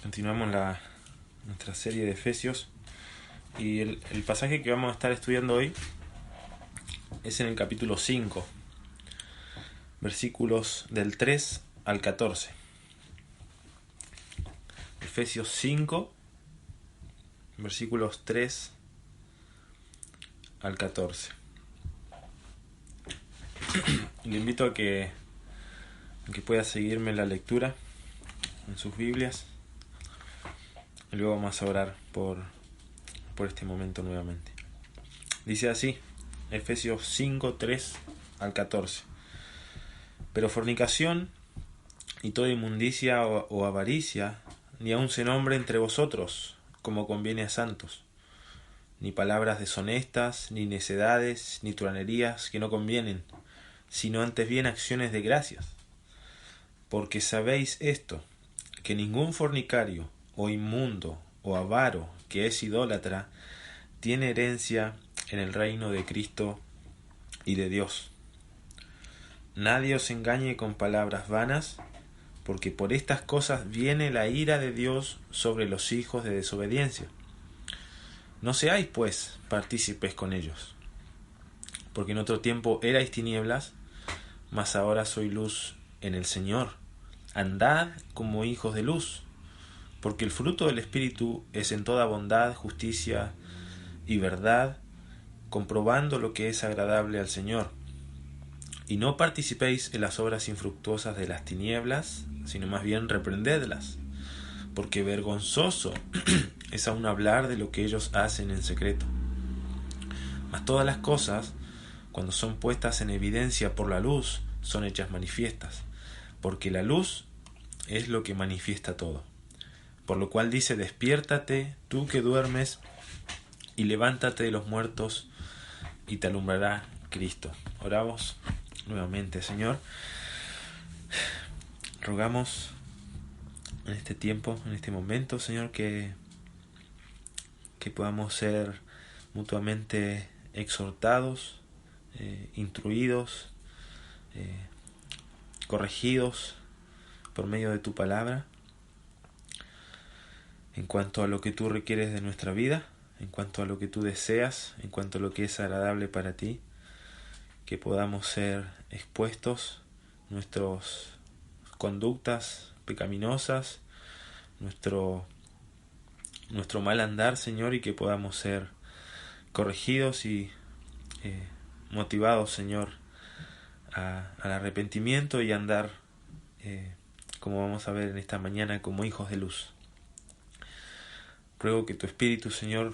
Continuamos nuestra serie de Efesios y el pasaje que vamos a estar estudiando hoy es en el capítulo 5, versículos del 3 al 14. Efesios 5, versículos 3 al 14. Le invito a que pueda seguirme la lectura en sus Biblias. Y luego vamos a orar por este momento nuevamente. Dice así, Efesios 5, 3 al 14. Pero fornicación y toda inmundicia o avaricia, ni aun se nombre entre vosotros, como conviene a santos, ni palabras deshonestas, ni necedades, ni truhanerías que no convienen, sino antes bien acciones de gracias. Porque sabéis esto, que ningún fornicario, o inmundo, o avaro, que es idólatra, tiene herencia en el reino de Cristo y de Dios. Nadie os engañe con palabras vanas, porque por estas cosas viene la ira de Dios sobre los hijos de desobediencia. No seáis, pues, partícipes con ellos, porque en otro tiempo erais tinieblas, mas ahora sois luz en el Señor. Andad como hijos de luz, porque el fruto del Espíritu es en toda bondad, justicia y verdad, comprobando lo que es agradable al Señor. Y no participéis en las obras infructuosas de las tinieblas, sino más bien reprendedlas, porque vergonzoso es aún hablar de lo que ellos hacen en secreto. Mas todas las cosas, cuando son puestas en evidencia por la luz, son hechas manifiestas, porque la luz es lo que manifiesta todo. Por lo cual dice, despiértate, tú que duermes, y levántate de los muertos, y te alumbrará Cristo. Oramos nuevamente, Señor. Rogamos en este tiempo, en este momento, Señor, que podamos ser mutuamente exhortados, instruidos, corregidos por medio de tu palabra, en cuanto a lo que tú requieres de nuestra vida, en cuanto a lo que tú deseas, en cuanto a lo que es agradable para ti, que podamos ser expuestos, nuestras conductas pecaminosas, nuestro mal andar, Señor, y que podamos ser corregidos y motivados, Señor, al arrepentimiento y andar, como vamos a ver en esta mañana, como hijos de luz. Ruego que tu Espíritu, Señor,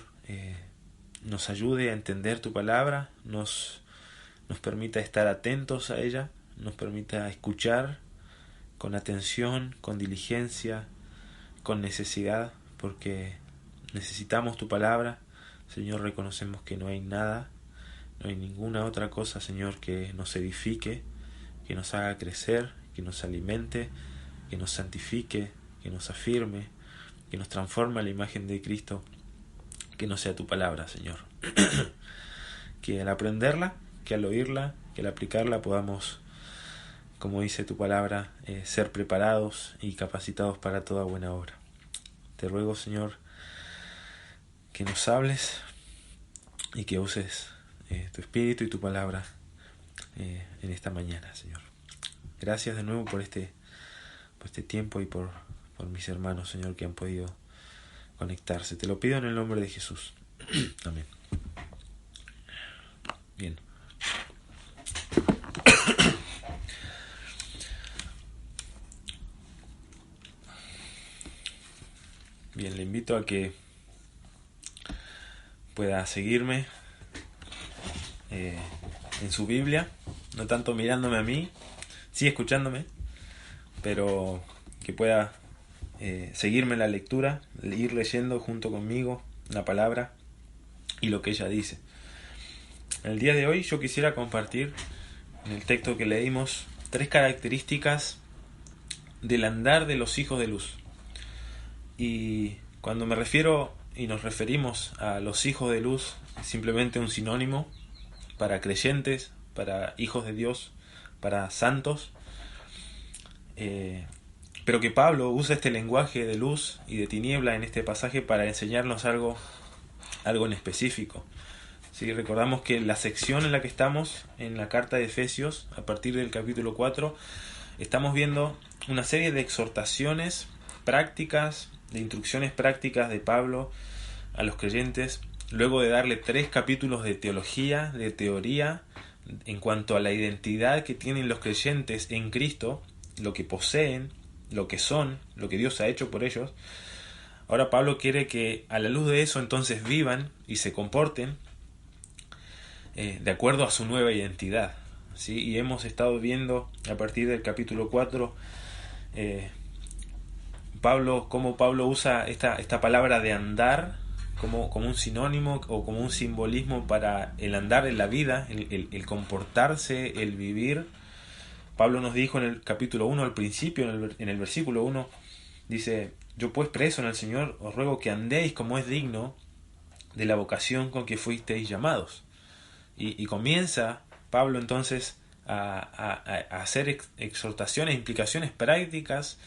nos ayude a entender tu palabra, nos permita estar atentos a ella, nos permita escuchar con atención, con diligencia, con necesidad, porque necesitamos tu palabra. Señor, reconocemos que no hay nada, no hay ninguna otra cosa, Señor, que nos edifique, que nos haga crecer, que nos alimente, que nos santifique, que nos afirme, que nos transforme a la imagen de Cristo, que no sea tu palabra, Señor. Que al aprenderla, que al oírla, que al aplicarla podamos, como dice tu palabra, ser preparados y capacitados para toda buena obra. Te ruego, Señor, que nos hables y que uses tu Espíritu y tu palabra en esta mañana, Señor. Gracias de nuevo por este tiempo y por mis hermanos, Señor, que han podido conectarse. Te lo pido en el nombre de Jesús. Amén. Bien. Bien, le invito a que pueda seguirme en su Biblia, no tanto mirándome a mí, sí escuchándome, pero que pueda seguirme en la lectura, ir leyendo junto conmigo la palabra y lo que ella dice. El día de hoy yo quisiera compartir en el texto que leímos 3 características del andar de los hijos de luz. Y cuando me refiero y nos referimos a los hijos de luz, es simplemente un sinónimo para creyentes, para hijos de Dios, para santos. pero que Pablo usa este lenguaje de luz y de tiniebla en este pasaje para enseñarnos algo en específico. ¿Sí? Recordamos que la sección en la que estamos, en la carta de Efesios, a partir del capítulo 4, estamos viendo una serie de exhortaciones prácticas, de instrucciones prácticas de Pablo a los creyentes, luego de darle 3 capítulos de teología, de teoría, en cuanto a la identidad que tienen los creyentes en Cristo, lo que poseen, lo que son, lo que Dios ha hecho por ellos. Ahora Pablo quiere que a la luz de eso entonces vivan y se comporten de acuerdo a su nueva identidad. ¿Sí? Y hemos estado viendo a partir del capítulo 4 cómo Pablo usa esta palabra de andar como un sinónimo o como un simbolismo para el andar en la vida, el comportarse, el vivir. Pablo nos dijo en el capítulo 1 al principio, en el versículo 1, dice: yo pues preso en el Señor os ruego que andéis como es digno de la vocación con que fuisteis llamados. Y comienza Pablo entonces a hacer exhortaciones, implicaciones prácticas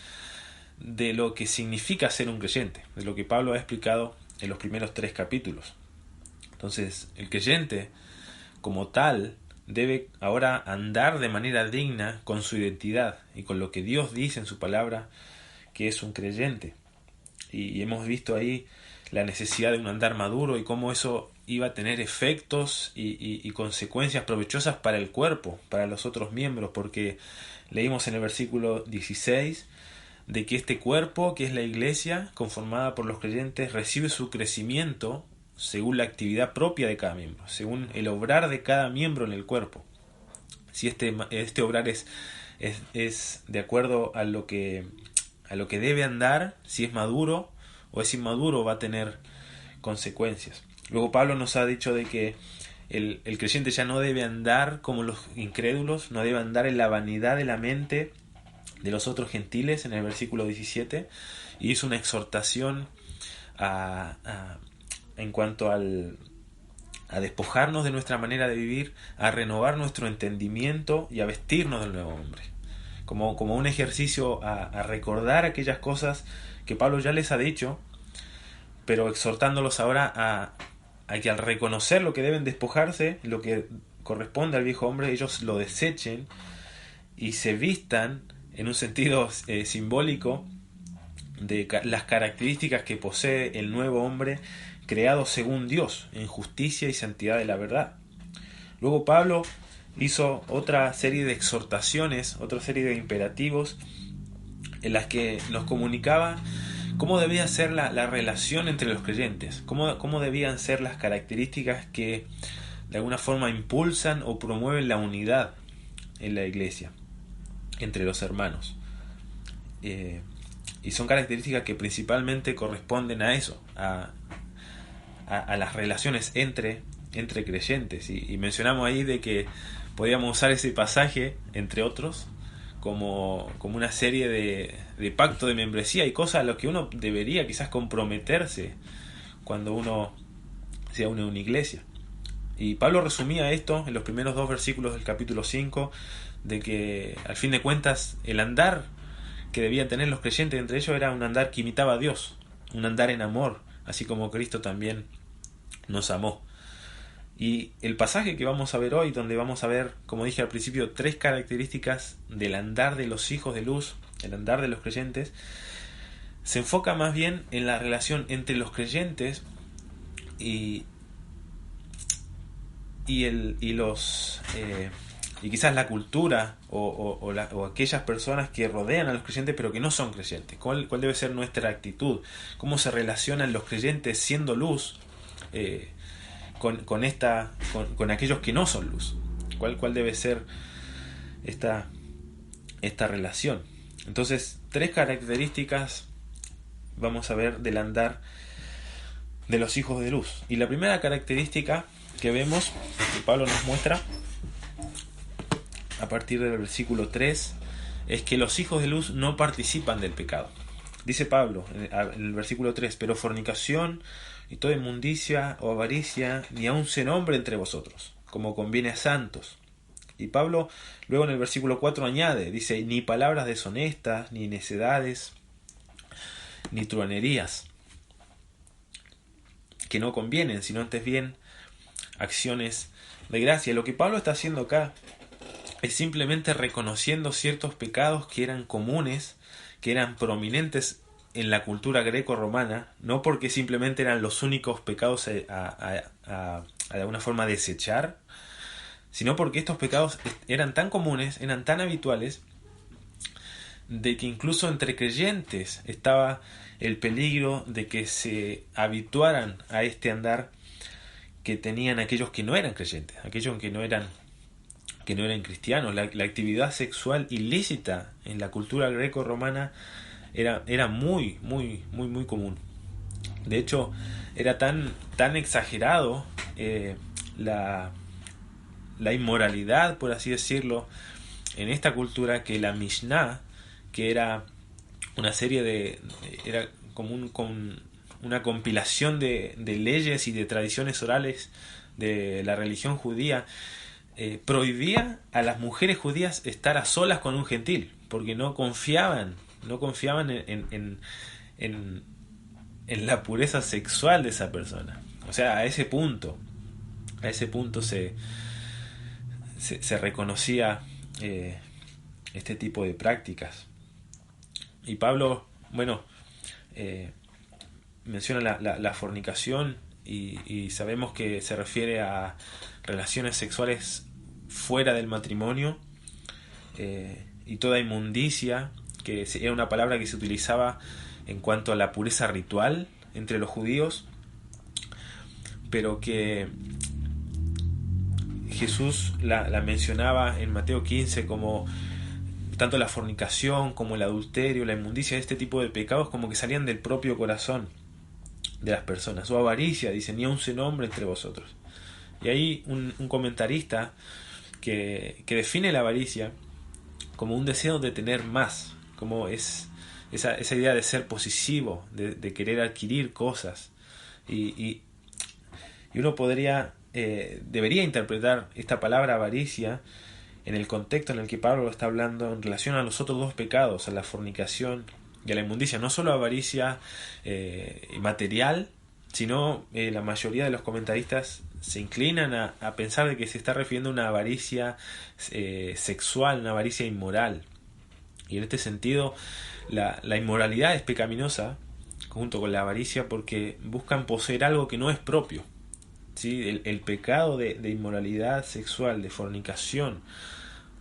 de lo que significa ser un creyente, de lo que Pablo ha explicado en los primeros 3 capítulos. Entonces, el creyente como tal debe ahora andar de manera digna con su identidad y con lo que Dios dice en su palabra que es un creyente. Y hemos visto ahí la necesidad de un andar maduro y cómo eso iba a tener efectos y consecuencias provechosas para el cuerpo, para los otros miembros, porque leímos en el versículo 16 de que este cuerpo, que es la iglesia, conformada por los creyentes, recibe su crecimiento según la actividad propia de cada miembro, según el obrar de cada miembro en el cuerpo. Si este obrar es de acuerdo a lo que debe andar, si es maduro o es inmaduro, va a tener consecuencias. Luego Pablo nos ha dicho de que el creyente ya no debe andar como los incrédulos, no debe andar en la vanidad de la mente de los otros gentiles, en el versículo 17, y hizo una exhortación en cuanto a despojarnos de nuestra manera de vivir, a renovar nuestro entendimiento y a vestirnos del nuevo hombre, como un ejercicio a recordar aquellas cosas que Pablo ya les ha dicho, pero exhortándolos ahora a que al reconocer lo que deben despojarse, lo que corresponde al viejo hombre, ellos lo desechen y se vistan en un sentido simbólico de las características que posee el nuevo hombre creado según Dios, en justicia y santidad de la verdad. Luego Pablo hizo otra serie de exhortaciones, otra serie de imperativos en las que nos comunicaba cómo debía ser la relación entre los creyentes, cómo debían ser las características que de alguna forma impulsan o promueven la unidad en la iglesia, entre los hermanos. Y son características que principalmente corresponden a eso, a las relaciones entre creyentes. Y mencionamos ahí de que podíamos usar ese pasaje, entre otros, como una serie de pacto de membresía y cosas a las que uno debería quizás comprometerse cuando uno se une a una iglesia. Y Pablo resumía esto en los primeros 2 versículos del capítulo 5, de que al fin de cuentas el andar que debían tener los creyentes entre ellos era un andar que imitaba a Dios, un andar en amor, así como Cristo también nos amó. Y el pasaje que vamos a ver hoy, donde vamos a ver, como dije al principio, 3 características del andar de los hijos de luz, el andar de los creyentes, se enfoca más bien en la relación entre los creyentes y quizás la cultura o aquellas personas que rodean a los creyentes pero que no son creyentes. ¿Cuál debe ser nuestra actitud? ¿Cómo se relacionan los creyentes siendo luz con aquellos que no son luz? ¿Cuál debe ser esta relación? Entonces, 3 características vamos a ver del andar de los hijos de luz. Y la primera característica que vemos, que Pablo nos muestra a partir del versículo 3, es que los hijos de luz no participan del pecado. Dice Pablo en el versículo 3: pero fornicación y toda inmundicia o avaricia ni aun se nombre entre vosotros, como conviene a santos. Y Pablo luego en el versículo 4 añade, dice, ni palabras deshonestas, ni necedades, ni truanerías, que no convienen, sino antes bien acciones de gracia. Lo que Pablo está haciendo acá es simplemente reconociendo ciertos pecados que eran comunes, que eran prominentes en la cultura greco-romana, no porque simplemente eran los únicos pecados a de alguna forma desechar, sino porque estos pecados eran tan comunes, eran tan habituales, de que incluso entre creyentes estaba el peligro de que se habituaran a este andar que tenían aquellos que no eran creyentes, aquellos que no eran cristianos. La actividad sexual ilícita en la cultura greco-romana era muy común. De hecho, era tan exagerado la inmoralidad, por así decirlo, en esta cultura, que la Mishnah, que era una serie era como una compilación de leyes y de tradiciones orales de la religión judía, prohibía a las mujeres judías estar a solas con un gentil, porque no confiaban en la pureza sexual de esa persona. O sea, a ese punto se reconocía este tipo de prácticas. Y Pablo, menciona la fornicación y sabemos que se refiere a relaciones sexuales fuera del matrimonio, y toda inmundicia, que era una palabra que se utilizaba en cuanto a la pureza ritual entre los judíos, pero que Jesús la mencionaba en Mateo 15 como tanto la fornicación como el adulterio, la inmundicia, este tipo de pecados como que salían del propio corazón de las personas. O avaricia, dice, ni aun se nombre entre vosotros. Y ahí un comentarista que define la avaricia como un deseo de tener más, como es esa idea de ser posesivo, de querer adquirir cosas. Y uno debería interpretar esta palabra avaricia en el contexto en el que Pablo lo está hablando en relación a los otros dos pecados, a la fornicación y a la inmundicia. No solo avaricia material, sino la mayoría de los comentaristas se inclinan a pensar de que se está refiriendo a una avaricia sexual, una avaricia inmoral. Y en este sentido la inmoralidad es pecaminosa junto con la avaricia porque buscan poseer algo que no es propio. ¿Sí? El pecado de inmoralidad sexual, de fornicación,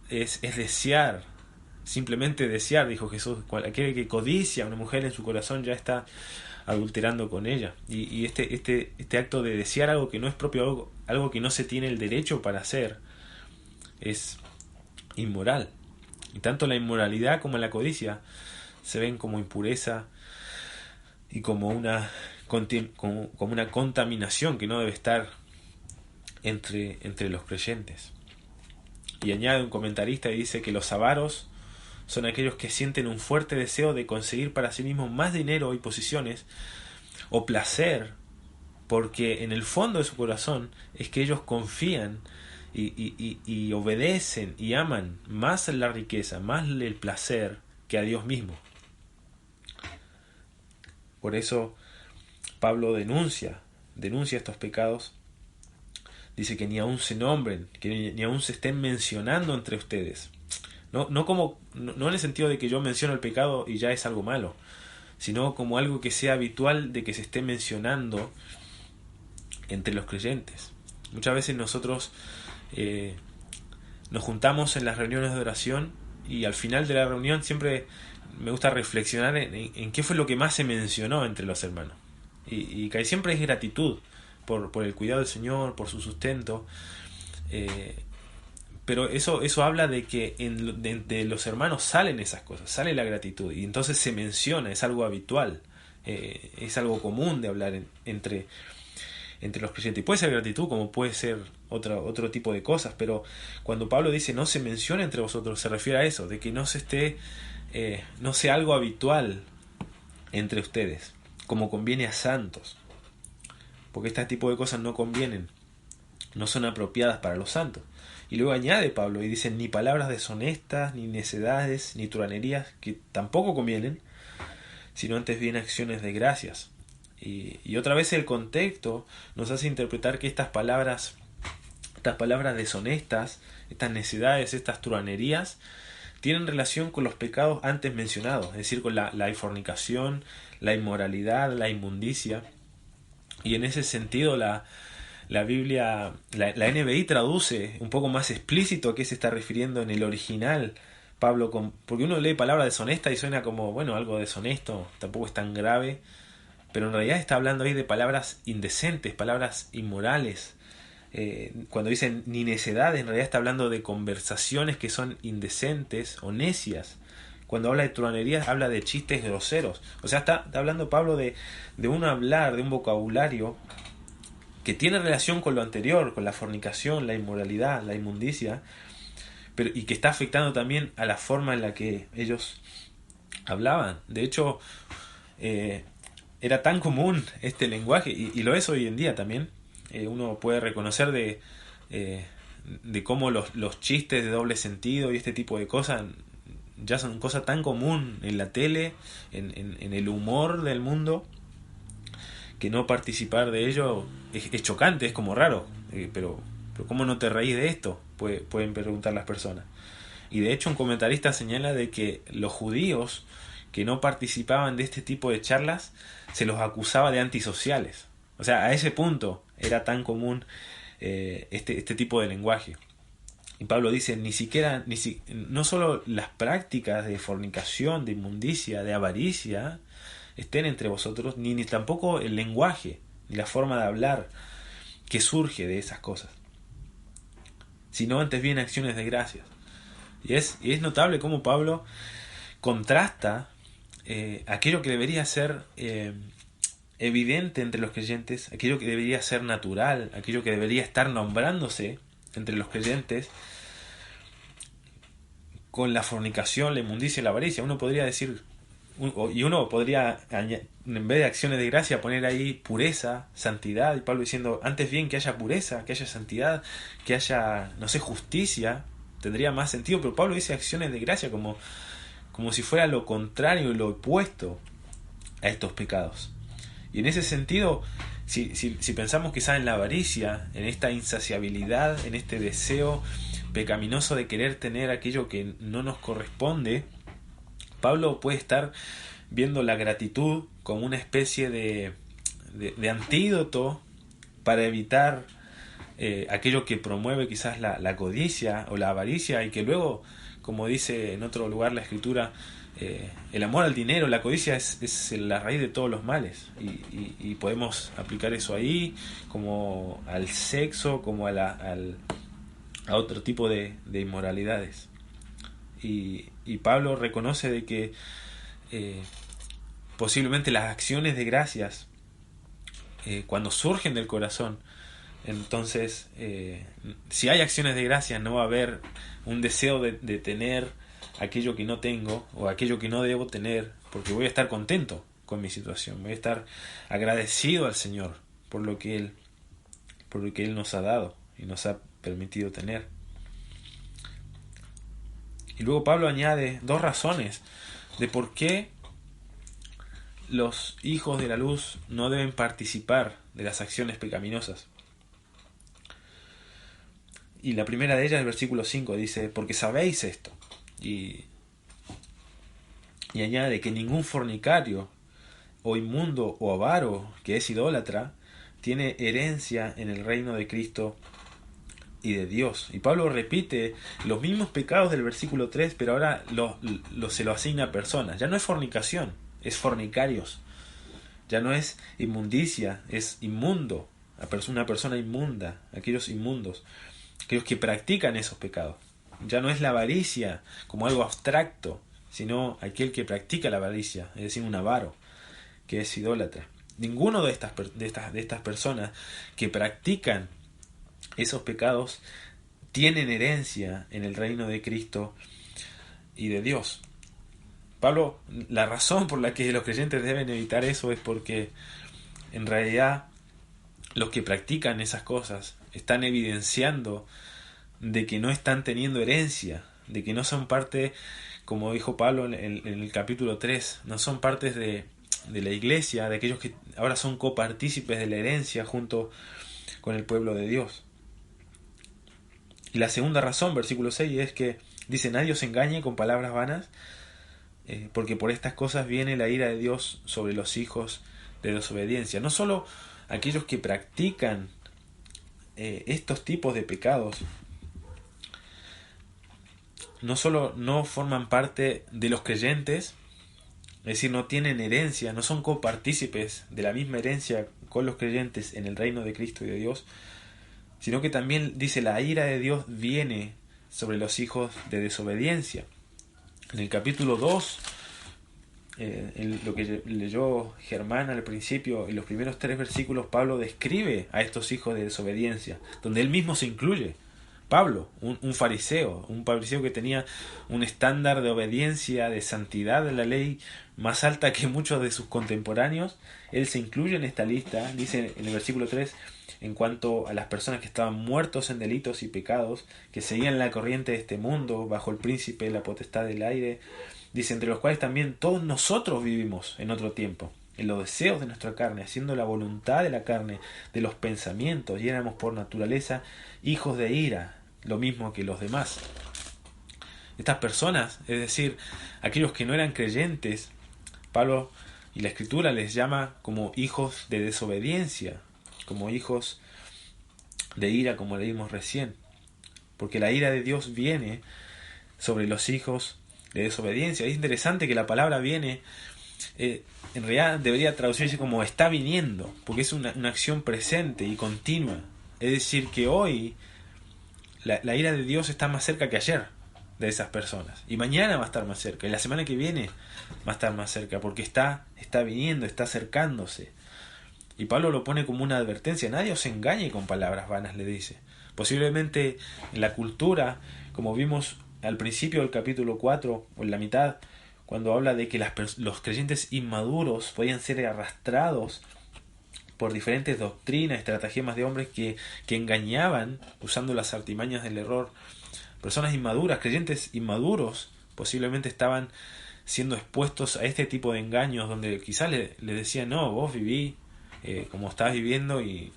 es desear, simplemente desear, dijo Jesús. Aquel que codicia a una mujer en su corazón ya está adulterando con ella. Y este acto de desear algo que no es propio, algo que no se tiene el derecho para hacer, es inmoral. Y tanto la inmoralidad como la codicia se ven como impureza y como una contaminación que no debe estar entre los creyentes. Y añade un comentarista y dice que los avaros son aquellos que sienten un fuerte deseo de conseguir para sí mismos más dinero y posiciones o placer, porque en el fondo de su corazón es que ellos confían y obedecen y aman más la riqueza, más el placer que a Dios mismo. Por eso Pablo denuncia estos pecados. Dice que ni aún se nombren, que ni aún se estén mencionando entre ustedes. No en el sentido de que yo menciono el pecado y ya es algo malo, sino como algo que sea habitual de que se esté mencionando entre los creyentes. Muchas veces nosotros nos juntamos en las reuniones de oración y al final de la reunión siempre me gusta reflexionar en qué fue lo que más se mencionó entre los hermanos. Y que siempre es gratitud por el cuidado del Señor, por su sustento. Pero eso habla de que de los hermanos salen esas cosas, sale la gratitud. Y entonces se menciona, es algo habitual, es algo común de hablar entre los creyentes. Y puede ser gratitud como puede ser otro tipo de cosas, pero cuando Pablo dice no se menciona entre vosotros, se refiere a eso, de que no sea algo habitual entre ustedes, como conviene a santos, porque este tipo de cosas no convienen no son apropiadas para los santos. Y luego añade Pablo y dice, ni palabras deshonestas, ni necedades, ni truanerías, que tampoco convienen, sino antes bien acciones de gracias. Y otra vez el contexto nos hace interpretar que estas palabras deshonestas, estas necedades, estas truanerías, tienen relación con los pecados antes mencionados, es decir, con la fornicación, la inmoralidad, la inmundicia. Y en ese sentido la Biblia, la NBI traduce un poco más explícito a qué se está refiriendo en el original Pablo, porque uno lee palabra deshonesta y suena como, bueno, algo deshonesto, tampoco es tan grave, pero en realidad está hablando ahí de palabras indecentes, palabras inmorales. Cuando dicen ni necedad, en realidad está hablando de conversaciones que son indecentes o necias. Cuando habla de truanerías, habla de chistes groseros. O sea, está hablando Pablo de un hablar, de un vocabulario que tiene relación con lo anterior, con la fornicación, la inmoralidad, la inmundicia, y que está afectando también a la forma en la que ellos hablaban. De hecho, era tan común este lenguaje, y lo es hoy en día también. Uno puede reconocer de cómo los chistes de doble sentido y este tipo de cosas ya son cosas tan común en la tele, en el humor del mundo, que no participar de ello es chocante, es como raro. Pero ¿cómo no te reís de esto? Pueden preguntar las personas. Y de hecho un comentarista señala de que los judíos que no participaban de este tipo de charlas se los acusaba de antisociales. O sea, a ese punto era tan común este tipo de lenguaje. Y Pablo dice, no solo las prácticas de fornicación, de inmundicia, de avaricia estén entre vosotros, ni tampoco el lenguaje, ni la forma de hablar que surge de esas cosas, sino antes bien acciones de gracias. Y es notable cómo Pablo contrasta aquello que debería ser evidente entre los creyentes, aquello que debería ser natural, aquello que debería estar nombrándose entre los creyentes, con la fornicación, la inmundicia y la avaricia. Uno podría decir, uno podría, en vez de acciones de gracia, poner ahí pureza, santidad, y Pablo diciendo, antes bien que haya pureza, que haya santidad, que haya, no sé, justicia, tendría más sentido. Pero Pablo dice acciones de gracia como si fuera lo contrario, lo opuesto a estos pecados. Y en ese sentido, si pensamos quizás en la avaricia, en esta insaciabilidad, en este deseo pecaminoso de querer tener aquello que no nos corresponde, Pablo puede estar viendo la gratitud como una especie de antídoto para evitar aquello que promueve quizás la codicia o la avaricia, y que luego, como dice en otro lugar la Escritura, el amor al dinero, la codicia es la raíz de todos los males, y podemos aplicar eso ahí como al sexo, como a otro tipo de inmoralidades. Y Pablo reconoce de que posiblemente las acciones de gracias, cuando surgen del corazón, entonces si hay acciones de gracias, no va a haber un deseo de tener aquello que no tengo o aquello que no debo tener, porque voy a estar contento con mi situación, voy a estar agradecido al Señor por lo que Él nos ha dado y nos ha permitido tener. Y luego Pablo añade dos razones de por qué los hijos de la luz no deben participar de las acciones pecaminosas. Y la primera de ellas, el versículo 5, dice, porque sabéis esto. Y añade que ningún fornicario o inmundo o avaro que es idólatra tiene herencia en el reino de Cristo y de Dios. Y Pablo repite los mismos pecados del versículo 3, pero ahora se lo asigna a personas. Ya no es fornicación, es fornicarios. Ya no es inmundicia, es inmundo. Una persona inmunda, aquellos inmundos, aquellos que practican esos pecados. Ya no es la avaricia como algo abstracto, sino aquel que practica la avaricia, es decir, un avaro, que es idólatra. Ninguno de estas personas que practican esos pecados tienen herencia en el reino de Cristo y de Dios. Pablo, la razón por la que los creyentes deben evitar eso es porque en realidad los que practican esas cosas están evidenciando de que no están teniendo herencia, de que no son parte, como dijo Pablo en el capítulo 3, no son partes de la iglesia, de aquellos que ahora son copartícipes de la herencia junto con el pueblo de Dios. Y la segunda razón, versículo 6, es que dice: nadie os engañe con palabras vanas, porque por estas cosas viene la ira de Dios sobre los hijos de desobediencia. No solo aquellos que practican estos tipos de pecados, no solo no forman parte de los creyentes, es decir, no tienen herencia, no son copartícipes de la misma herencia con los creyentes en el reino de Cristo y de Dios, sino que también dice: la ira de Dios viene sobre los hijos de desobediencia. En el capítulo 2, lo que leyó Germán al principio, y los primeros 3 versículos, Pablo describe a estos hijos de desobediencia, donde él mismo se incluye. Pablo, un fariseo que tenía un estándar de obediencia, de santidad de la ley más alta que muchos de sus contemporáneos, él se incluye en esta lista. Dice en el versículo 3, en cuanto a las personas que estaban muertos en delitos y pecados, que seguían la corriente de este mundo, bajo el príncipe de la potestad del aire, dice: entre los cuales también todos nosotros vivimos en otro tiempo, en los deseos de nuestra carne, haciendo la voluntad de la carne, de los pensamientos, y éramos por naturaleza hijos de ira, lo mismo que los demás. Estas personas, es decir, aquellos que no eran creyentes, Pablo y la Escritura les llama como hijos de desobediencia, como hijos de ira, como leímos recién, porque la ira de Dios viene sobre los hijos de desobediencia. Es interesante que la palabra viene, en realidad debería traducirse como está viniendo, porque es una acción presente y continua. Es decir, que hoy la ira de Dios está más cerca que ayer de esas personas, y mañana va a estar más cerca, y la semana que viene va a estar más cerca, porque está viniendo, está acercándose. Y Pablo lo pone como una advertencia: nadie os engañe con palabras vanas, le dice. Posiblemente en la cultura, como vimos al principio del capítulo 4, o en la mitad, cuando habla de que los creyentes inmaduros podían ser arrastrados por diferentes doctrinas, estratagemas de hombres que engañaban usando las artimañas del error. Personas inmaduras, creyentes inmaduros, posiblemente estaban siendo expuestos a este tipo de engaños, donde quizás le decían: no, vos viví como estás viviendo y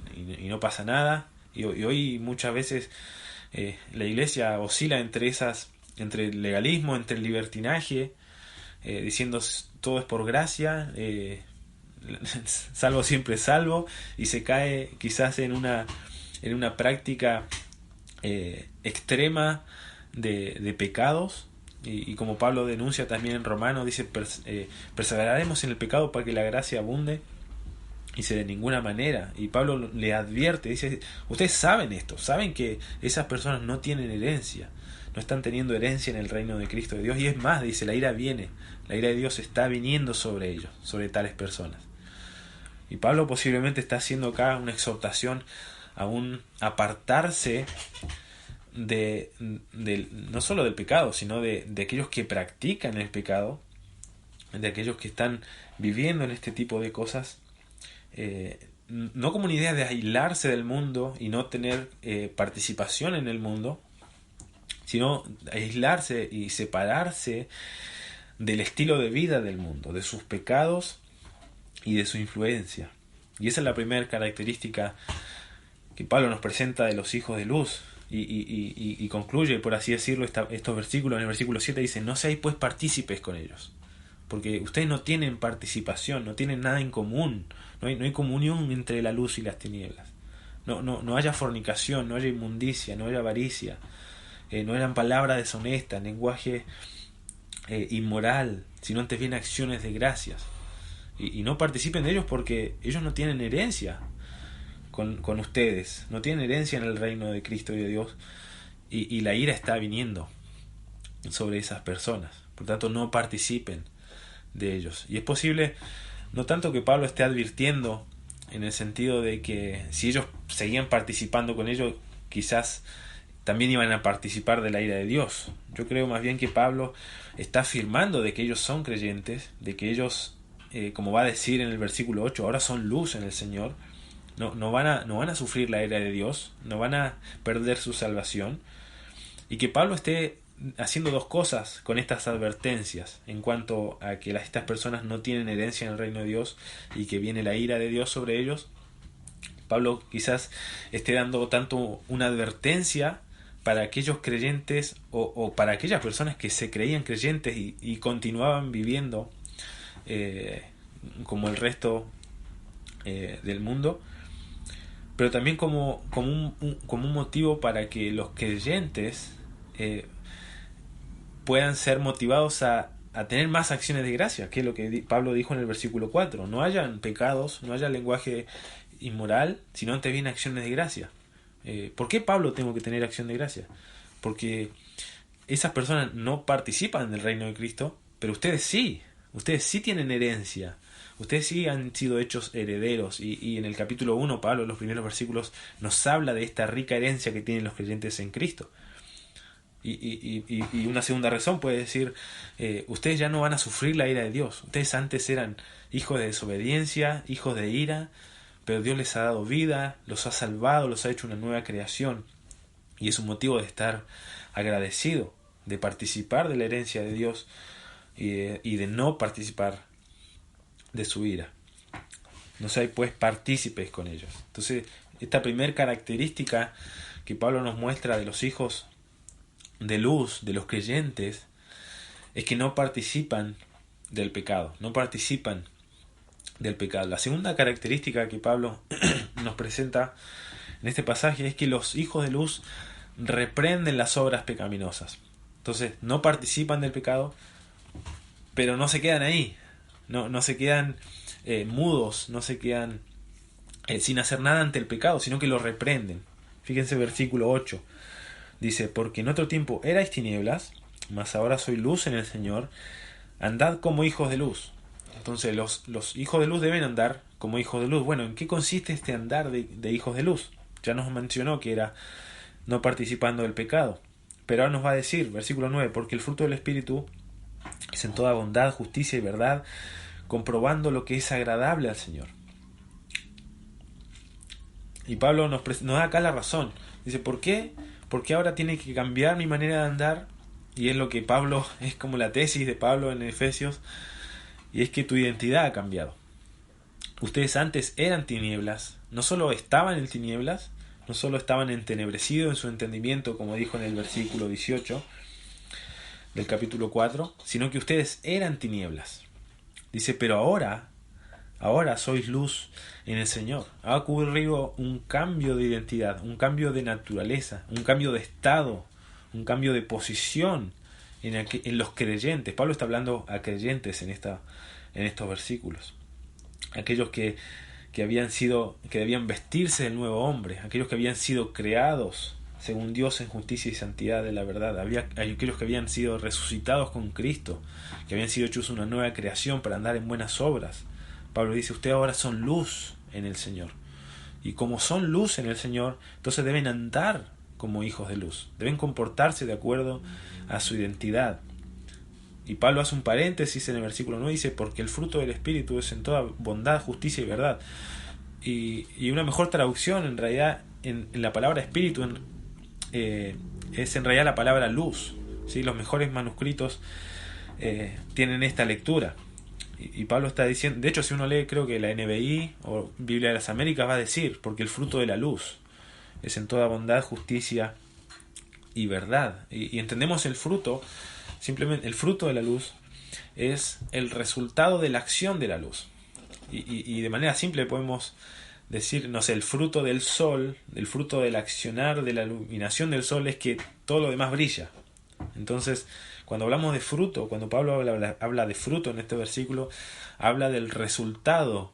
no pasa nada. Y hoy muchas veces la iglesia oscila entre el legalismo, entre el libertinaje, diciendo todo es por gracia, salvo siempre salvo, y se cae quizás en una práctica extrema de pecados, y como Pablo denuncia también en Romanos, dice: perseveraremos en el pecado para que la gracia abunde. Dice: de ninguna manera. Y Pablo le advierte, dice: ustedes saben esto, saben que esas personas no tienen herencia, no están teniendo herencia en el reino de Cristo de Dios, y es más, dice, la ira viene, la ira de Dios está viniendo sobre ellos, sobre tales personas. Y Pablo posiblemente está haciendo acá una exhortación a un apartarse no solo del pecado, sino de aquellos que practican el pecado, de aquellos que están viviendo en este tipo de cosas, no como una idea de aislarse del mundo y no tener participación en el mundo, sino aislarse y separarse del estilo de vida del mundo, de sus pecados y de su influencia. Y esa es la primera característica que Pablo nos presenta de los hijos de luz, y concluye, por así decirlo, estos versículos. En el versículo 7 dice: no seáis pues partícipes con ellos, porque ustedes no tienen participación, no tienen nada en común, no hay comunión entre la luz y las tinieblas. No haya fornicación, no haya inmundicia, no haya avaricia, no eran palabras deshonestas, lenguaje inmoral, sino antes bien acciones de gracias. Y no participen de ellos, porque ellos no tienen herencia con ustedes, no tienen herencia en el reino de Cristo y de Dios, y la ira está viniendo sobre esas personas. Por tanto, no participen de ellos. Y es posible, no tanto que Pablo esté advirtiendo en el sentido de que si ellos seguían participando con ellos, quizás también iban a participar de la ira de Dios. Yo creo más bien que Pablo está afirmando de que ellos son creyentes, de que ellos, como va a decir en el versículo 8, ahora son luz en el Señor, no van a sufrir la ira de Dios, no van a perder su salvación. Y que Pablo esté haciendo dos cosas con estas advertencias en cuanto a que estas personas no tienen herencia en el reino de Dios y que viene la ira de Dios sobre ellos. Pablo quizás esté dando tanto una advertencia para aquellos creyentes o para aquellas personas que se creían creyentes y continuaban viviendo como el resto del mundo, pero también como un motivo para que los creyentes puedan ser motivados a tener más acciones de gracia, que es lo que Pablo dijo en el versículo 4. No hayan pecados, no haya lenguaje inmoral, sino antes bien acciones de gracia. ¿Por qué Pablo tengo que tener acción de gracia? Porque esas personas no participan del reino de Cristo, pero ustedes sí tienen herencia. Ustedes sí han sido hechos herederos. Y en el capítulo 1, Pablo, en los primeros versículos, nos habla de esta rica herencia que tienen los creyentes en Cristo. Y una segunda razón puede decir, ustedes ya no van a sufrir la ira de Dios. Ustedes antes eran hijos de desobediencia, hijos de ira, pero Dios les ha dado vida, los ha salvado, los ha hecho una nueva creación. Y es un motivo de estar agradecido, de participar de la herencia de Dios y de no participar de su ira. No seáis pues partícipes con ellos. Entonces, esta primera característica que Pablo nos muestra de los hijos de luz, de los creyentes, es que no participan del pecado, no participan del pecado. La segunda característica que Pablo nos presenta en este pasaje es que los hijos de luz reprenden las obras pecaminosas. Entonces, no participan del pecado, pero no se quedan ahí, no se quedan mudos, no se quedan sin hacer nada ante el pecado, sino que lo reprenden. Fíjense versículo 8. Dice, porque en otro tiempo erais tinieblas, mas ahora soy luz en el Señor, andad como hijos de luz. Entonces los hijos de luz deben andar como hijos de luz. Bueno, ¿en qué consiste este andar de hijos de luz? Ya nos mencionó que era no participando del pecado. Pero ahora nos va a decir, versículo 9, porque el fruto del Espíritu es en toda bondad, justicia y verdad, comprobando lo que es agradable al Señor. Y Pablo nos da acá la razón. Dice, ¿por qué? Porque ahora tiene que cambiar mi manera de andar, y es lo que Pablo, es como la tesis de Pablo en Efesios, y es que tu identidad ha cambiado. Ustedes antes eran tinieblas, no solo estaban en tinieblas, no solo estaban entenebrecidos en su entendimiento, como dijo en el versículo 18 del capítulo 4, sino que ustedes eran tinieblas. Dice, pero ahora sois luz en el Señor. Ha ocurrido un cambio de identidad, un cambio de naturaleza, un cambio de estado, un cambio de posición en los creyentes. Pablo está hablando a creyentes en estos versículos. Aquellos que debían vestirse del nuevo hombre, aquellos que habían sido creados según Dios en justicia y santidad de la verdad, aquellos que habían sido resucitados con Cristo, que habían sido hechos una nueva creación para andar en buenas obras. Pablo dice, ustedes ahora son luz en el Señor. Y como son luz en el Señor, entonces deben andar como hijos de luz. Deben comportarse de acuerdo a su identidad. Y Pablo hace un paréntesis en el versículo 9, dice, porque el fruto del Espíritu es en toda bondad, justicia y verdad. Y una mejor traducción, en realidad, en la palabra Espíritu, es en realidad la palabra luz. ¿Sí? Los mejores manuscritos tienen esta lectura. Y Pablo está diciendo, de hecho si uno lee, creo que la NBI o Biblia de las Américas va a decir, porque el fruto de la luz es en toda bondad, justicia y verdad. Y entendemos el fruto, simplemente el fruto de la luz es el resultado de la acción de la luz. Y de manera simple podemos decir, no sé, el fruto del sol, el fruto del accionar de la iluminación del sol es que todo lo demás brilla. Entonces, cuando hablamos de fruto, cuando Pablo habla de fruto en este versículo, habla del resultado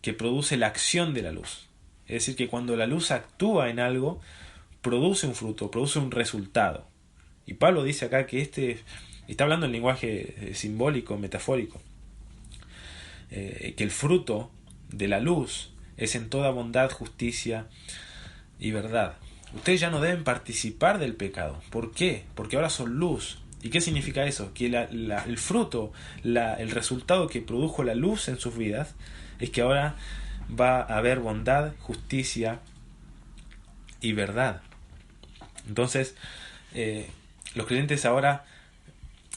que produce la acción de la luz. Es decir, que cuando la luz actúa en algo, produce un fruto, produce un resultado. Y Pablo dice acá que está hablando en lenguaje simbólico, metafórico, que el fruto de la luz es en toda bondad, justicia y verdad. Ustedes ya no deben participar del pecado. ¿Por qué? Porque ahora son luz. ¿Y qué significa eso? Que el fruto, el resultado que produjo la luz en sus vidas es que ahora va a haber bondad, justicia y verdad. Entonces, los creyentes ahora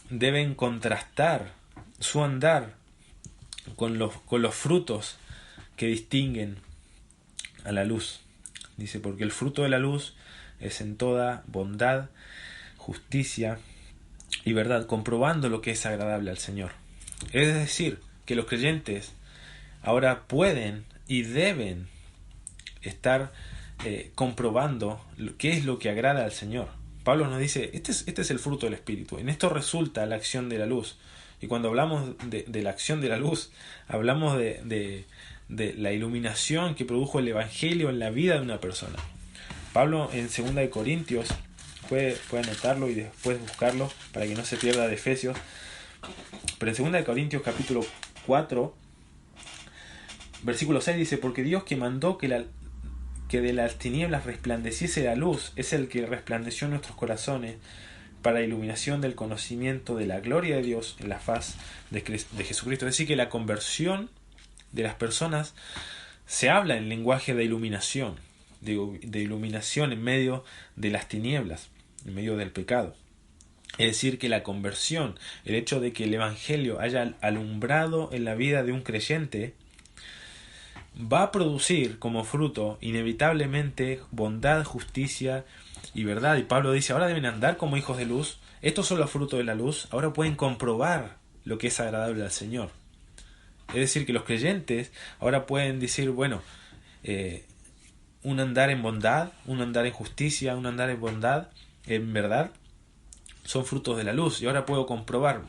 deben contrastar su andar con los frutos que distinguen a la luz. Dice, porque el fruto de la luz es en toda bondad, justicia y verdad, comprobando lo que es agradable al Señor. Es decir, que los creyentes ahora pueden y deben estar comprobando qué es lo que agrada al Señor. Pablo nos dice, este es el fruto del Espíritu. En esto resulta la acción de la luz. Y cuando hablamos de la acción de la luz, hablamos de la iluminación que produjo el Evangelio en la vida de una persona. Pablo en 2 Corintios, puede anotarlo y después buscarlo para que no se pierda de Efesios, pero en 2 Corintios capítulo 4, versículo 6 dice, porque Dios que mandó que de las tinieblas resplandeciese la luz, es el que resplandeció en nuestros corazones para iluminación del conocimiento de la gloria de Dios en la faz de Jesucristo. Es decir, que la conversión de las personas se habla en lenguaje de iluminación, de iluminación en medio de las tinieblas, en medio del pecado. Es decir, que la conversión, el hecho de que el Evangelio haya alumbrado en la vida de un creyente, va a producir como fruto inevitablemente bondad, justicia y verdad. Y Pablo dice, ahora deben andar como hijos de luz. Estos son los frutos de la luz. Ahora pueden comprobar lo que es agradable al Señor. Es decir, que los creyentes ahora pueden decir, bueno, un andar en bondad, un andar en justicia, un andar en bondad, en verdad, son frutos de la luz. Y ahora puedo comprobar,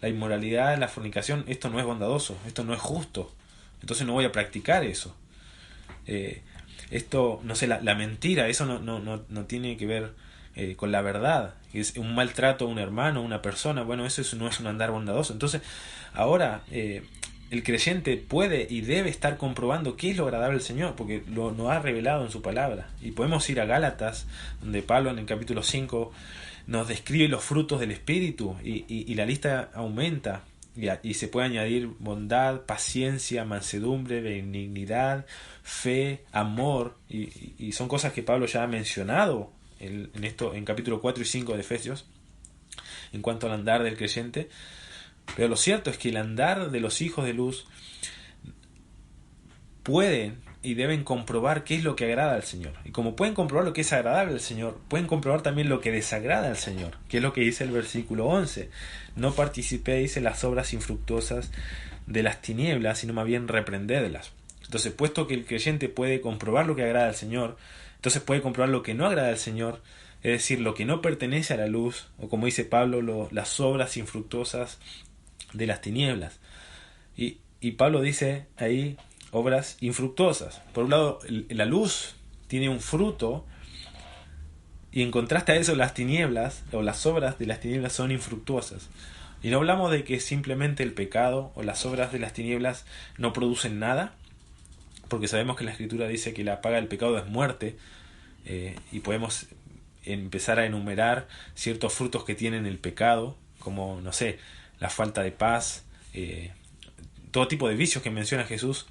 la inmoralidad, la fornicación, esto no es bondadoso, esto no es justo. Entonces no voy a practicar eso. Esto, no sé, la mentira, eso no tiene que ver con la verdad. Es un maltrato a un hermano, a una persona. Bueno, eso no es un andar bondadoso. Entonces, ahora el creyente puede y debe estar comprobando qué es lo agradable al Señor, porque lo ha revelado en su palabra. Y podemos ir a Gálatas, donde Pablo en el capítulo 5 nos describe los frutos del Espíritu y la lista aumenta. Y se puede añadir bondad, paciencia, mansedumbre, benignidad, fe, amor, y son cosas que Pablo ya ha mencionado en capítulo 4 y 5 de Efesios, en cuanto al andar del creyente. Pero lo cierto es que el andar de los hijos de luz pueden y deben comprobar qué es lo que agrada al Señor. Y como pueden comprobar lo que es agradable al Señor, pueden comprobar también lo que desagrada al Señor, que es lo que dice el versículo 11. No participéis en las obras infructuosas de las tinieblas, sino más bien reprendedlas. Entonces, puesto que el creyente puede comprobar lo que agrada al Señor, entonces puede comprobar lo que no agrada al Señor, es decir, lo que no pertenece a la luz, o como dice Pablo, las obras infructuosas de las tinieblas. Y Pablo dice ahí obras infructuosas. Por un lado, la luz tiene un fruto, y en contraste a eso las tinieblas o las obras de las tinieblas son infructuosas. Y no hablamos de que simplemente el pecado o las obras de las tinieblas no producen nada, porque sabemos que la Escritura dice que la paga del pecado es muerte, y podemos empezar a enumerar ciertos frutos que tienen el pecado, como, no sé, la falta de paz, todo tipo de vicios que menciona Jesús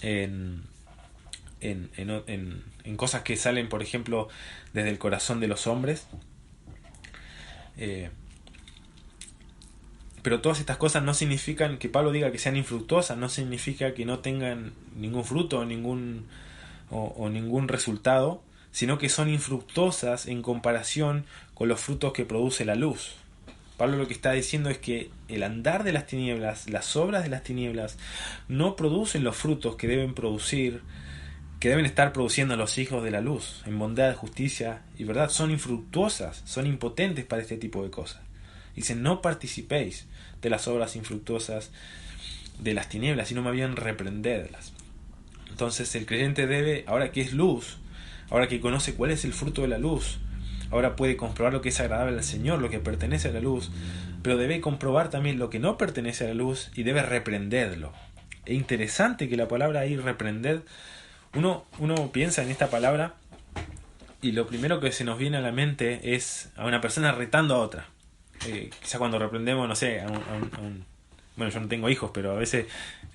en cosas que salen, por ejemplo, desde el corazón de los hombres. Pero todas estas cosas no significan que Pablo diga que sean infructuosas, no significa que no tengan ningún fruto o ningún resultado, sino que son infructuosas en comparación con los frutos que produce la luz. Pablo lo que está diciendo es que el andar de las tinieblas, las obras de las tinieblas, no producen los frutos que deben producir, que deben estar produciendo los hijos de la luz, en bondad, justicia y verdad. Son infructuosas, son impotentes para este tipo de cosas. Dicen, no participéis de las obras infructuosas de las tinieblas, sino más bien reprenderlas. Entonces el creyente debe, ahora que es luz, ahora que conoce cuál es el fruto de la luz, ahora puede comprobar lo que es agradable al Señor, lo que pertenece a la luz, pero debe comprobar también lo que no pertenece a la luz y debe reprenderlo. Es interesante que la palabra ahí, reprender, uno piensa en esta palabra y lo primero que se nos viene a la mente es a una persona retando a otra. Quizá cuando reprendemos, no sé, bueno, yo no tengo hijos, pero a veces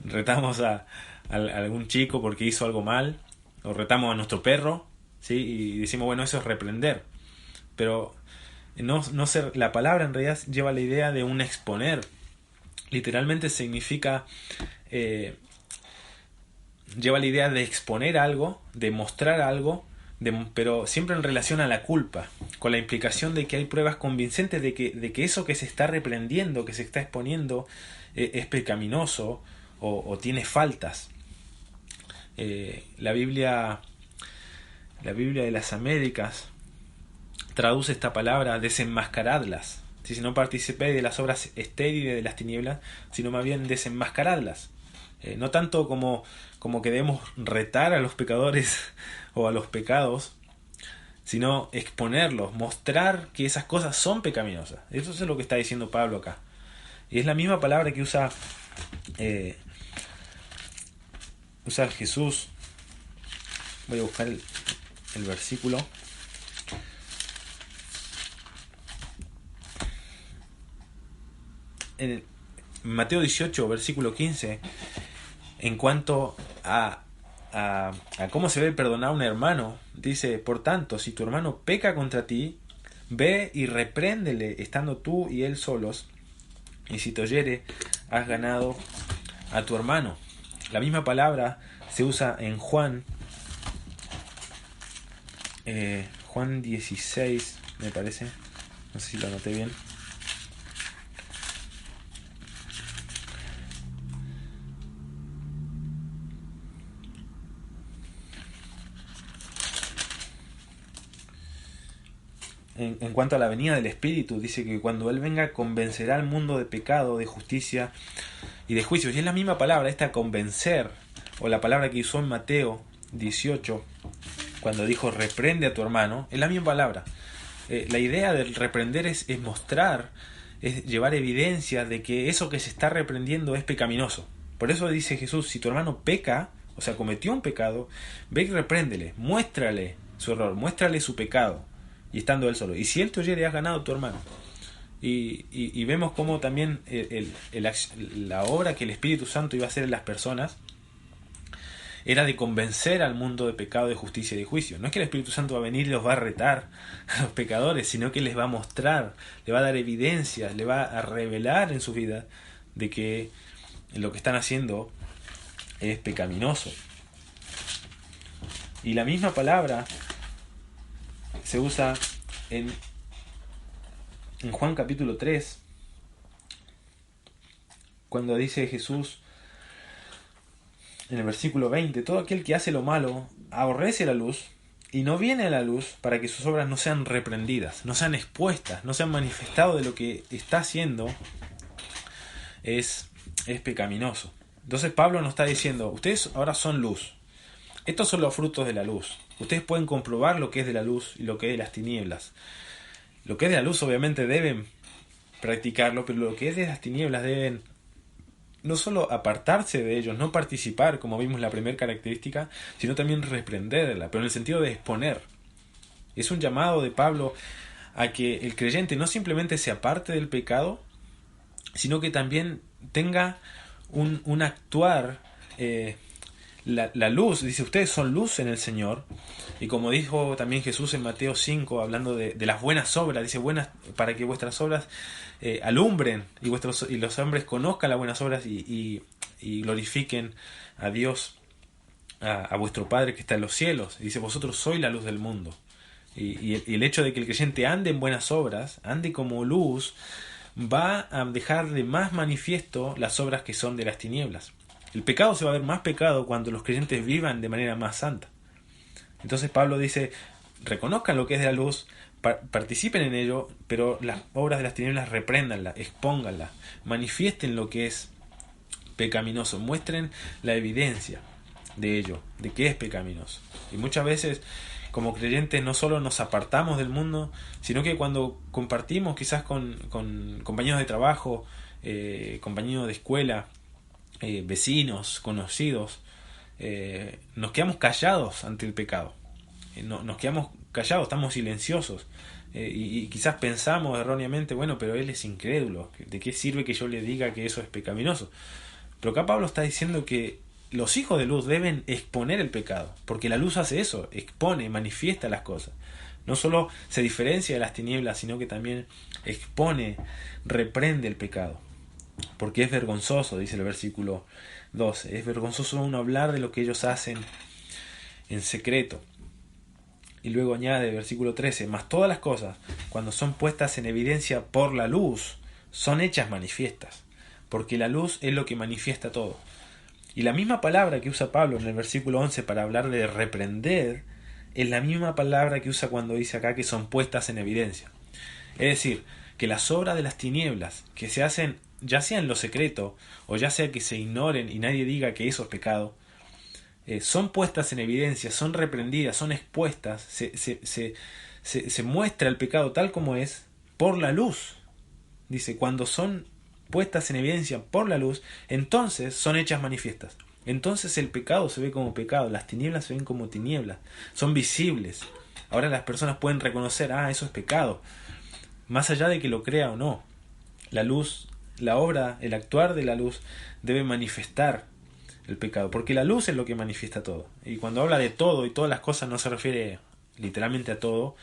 retamos a algún chico porque hizo algo mal, o retamos a nuestro perro, ¿sí? Y decimos, bueno, eso es reprender. Pero no ser, la palabra en realidad lleva la idea de un exponer. Literalmente significa, lleva la idea de exponer algo, de mostrar algo, pero siempre en relación a la culpa, con la implicación de que hay pruebas convincentes de que eso que se está reprendiendo, que se está exponiendo, es pecaminoso o tiene faltas. La Biblia de las Américas traduce esta palabra desenmascaradlas. Si no participéis de las obras estériles de las tinieblas, sino más bien desenmascaradlas. No tanto como que debemos retar a los pecadores o a los pecados, sino exponerlos, mostrar que esas cosas son pecaminosas. Eso es lo que está diciendo Pablo acá. Y es la misma palabra que usa Jesús. Voy a buscar el versículo. En Mateo 18, versículo 15, en cuanto a cómo se debe perdonar a un hermano, dice: por tanto, si tu hermano peca contra ti, ve y repréndele estando tú y él solos, y si te oyere, has ganado a tu hermano. La misma palabra se usa en Juan 16, me parece, no sé si lo anoté bien. En cuanto a la venida del Espíritu, dice que cuando Él venga convencerá al mundo de pecado, de justicia y de juicio. Y es la misma palabra, esta convencer, o la palabra que usó en Mateo 18, cuando dijo reprende a tu hermano, es la misma palabra. La idea del reprender es mostrar, es llevar evidencia de que eso que se está reprendiendo es pecaminoso. Por eso dice Jesús: si tu hermano peca, o sea, cometió un pecado, ve y repréndele, muéstrale su error, muéstrale su pecado, y estando él solo. Y si él te oyere, has ganado a tu hermano. Y vemos cómo también la obra que el Espíritu Santo iba a hacer en las personas era de convencer al mundo de pecado, de justicia y de juicio. No es que el Espíritu Santo va a venir y los va a retar a los pecadores, sino que les va a mostrar, le va a dar evidencias, le va a revelar en su vida de que lo que están haciendo es pecaminoso. Y la misma palabra se usa en Juan capítulo 3, cuando dice Jesús en el versículo 20: todo aquel que hace lo malo aborrece la luz y no viene a la luz para que sus obras no sean reprendidas, no sean expuestas, no sean manifestado de lo que está haciendo es pecaminoso. Entonces Pablo nos está diciendo: ustedes ahora son luz, estos son los frutos de la luz, ustedes pueden comprobar lo que es de la luz y lo que es de las tinieblas. Lo que es de la luz obviamente deben practicarlo, pero lo que es de las tinieblas deben no solo apartarse de ellos, no participar, como vimos la primera característica, sino también reprenderla, pero en el sentido de exponer. Es un llamado de Pablo a que el creyente no simplemente se aparte del pecado, sino que también tenga un actuar. La luz, dice: ustedes son luz en el Señor. Y como dijo también Jesús en Mateo 5, hablando de las buenas obras, dice: buenas para que vuestras obras alumbren y los hombres conozcan las buenas obras y glorifiquen a Dios, a vuestro Padre que está en los cielos. Y dice: vosotros sois la luz del mundo. Y el hecho de que el creyente ande en buenas obras, ande como luz, va a dejar de más manifiesto las obras que son de las tinieblas. El pecado se va a ver más pecado cuando los creyentes vivan de manera más santa. Entonces Pablo dice: reconozcan lo que es de la luz, participen en ello, pero las obras de las tinieblas repréndanla, expónganla, manifiesten lo que es pecaminoso, muestren la evidencia de ello, de que es pecaminoso. Y muchas veces como creyentes no solo nos apartamos del mundo, sino que cuando compartimos quizás con compañeros de trabajo, compañeros de escuela, vecinos, conocidos, nos quedamos callados ante el pecado. Nos quedamos callados, estamos silenciosos. Y quizás pensamos erróneamente: bueno, pero él es incrédulo, ¿de qué sirve que yo le diga que eso es pecaminoso? Pero acá Pablo está diciendo que los hijos de luz deben exponer el pecado, porque la luz hace eso, expone, manifiesta las cosas. No solo se diferencia de las tinieblas, sino que también expone, reprende el pecado. Porque es vergonzoso, dice el versículo 12, es vergonzoso uno hablar de lo que ellos hacen en secreto. Y luego añade el versículo 13, mas todas las cosas, cuando son puestas en evidencia por la luz, son hechas manifiestas, porque la luz es lo que manifiesta todo. Y la misma palabra que usa Pablo en el versículo 11 para hablar de reprender, es la misma palabra que usa cuando dice acá que son puestas en evidencia. Es decir, que las obras de las tinieblas que se hacen ya sea en lo secreto o ya sea que se ignoren y nadie diga que eso es pecado, son puestas en evidencia, son reprendidas, son expuestas, se muestra el pecado tal como es por la luz. Dice, cuando son puestas en evidencia por la luz, entonces son hechas manifiestas. Entonces el pecado se ve como pecado, las tinieblas se ven como tinieblas, son visibles. Ahora las personas pueden reconocer, eso es pecado, más allá de que lo crea o no. La luz, la obra, el actuar de la luz debe manifestar el pecado, porque la luz es lo que manifiesta todo. Y cuando habla de todo y todas las cosas no se refiere literalmente a todo,